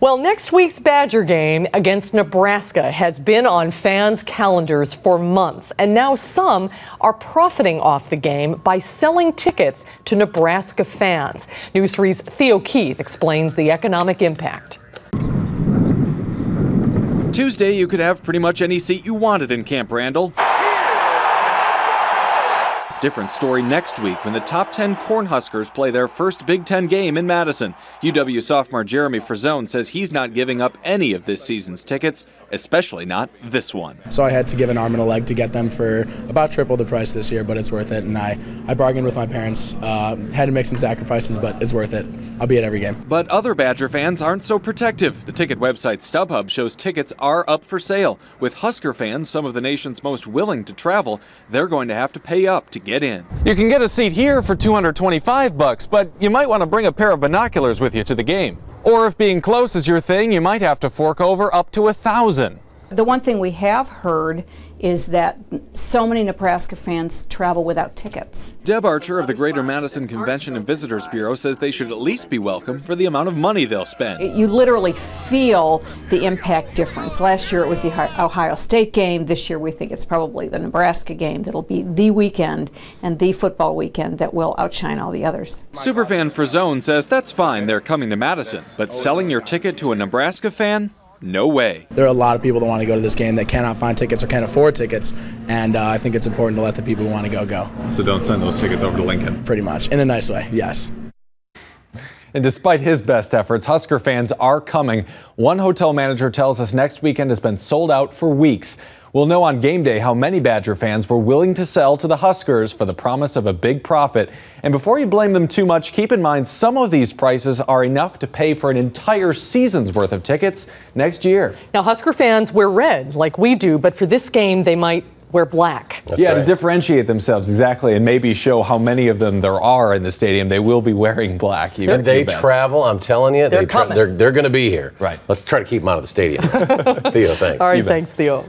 Well, next week's Badger game against Nebraska has been on fans' calendars for months, and now some are profiting off the game by selling tickets to Nebraska fans. News 3's Theo Keith explains the economic impact. Tuesday, you could have pretty much any seat you wanted in Camp Randall. Different story next week when the top 10 Cornhuskers play their first Big Ten game in Madison. UW sophomore Jeremy Frazone says he's not giving up any of this season's tickets, especially not this one. So I had to give an arm and a leg to get them for about triple the price this year, but it's worth it. And I bargained with my parents, had to make some sacrifices, but it's worth it. I'll be at every game. But other Badger fans aren't so protective. The ticket website StubHub shows tickets are up for sale. With Husker fans, some of the nation's most willing to travel, they're going to have to pay up to get in. You can get a seat here for $225, but you might want to bring a pair of binoculars with you to the game. Or if being close is your thing, you might have to fork over up to $1,000. The one thing we have heard is that so many Nebraska fans travel without tickets. Deb Archer of the Greater Madison Convention and Visitors Bureau says they should at least be welcome for the amount of money they'll spend. You literally feel the impact difference. Last year it was the Ohio State game. This year we think it's probably the Nebraska game that'll be the weekend and the football weekend that will outshine all the others. Superfan Frazone says that's fine, they're coming to Madison, but selling your ticket to a Nebraska fan? No way. There are a lot of people that want to go to this game that cannot find tickets or can't afford tickets, and I think it's important to let the people who want to go. So don't send those tickets over to Lincoln? Pretty much, in a nice way, yes. And despite his best efforts, Husker fans are coming. One hotel manager tells us next weekend has been sold out for weeks. We'll know on game day how many Badger fans were willing to sell to the Huskers for the promise of a big profit. And before you blame them too much, keep in mind some of these prices are enough to pay for an entire season's worth of tickets next year. Now, Husker fans wear red like we do, but for this game, they might wear black. That's right. To differentiate themselves, exactly, and maybe show how many of them there are in the stadium. They will be wearing black. They travel, I'm telling you, they're going to be here. Right. Let's try to keep them out of the stadium. Theo, thanks. All right, thanks, Theo.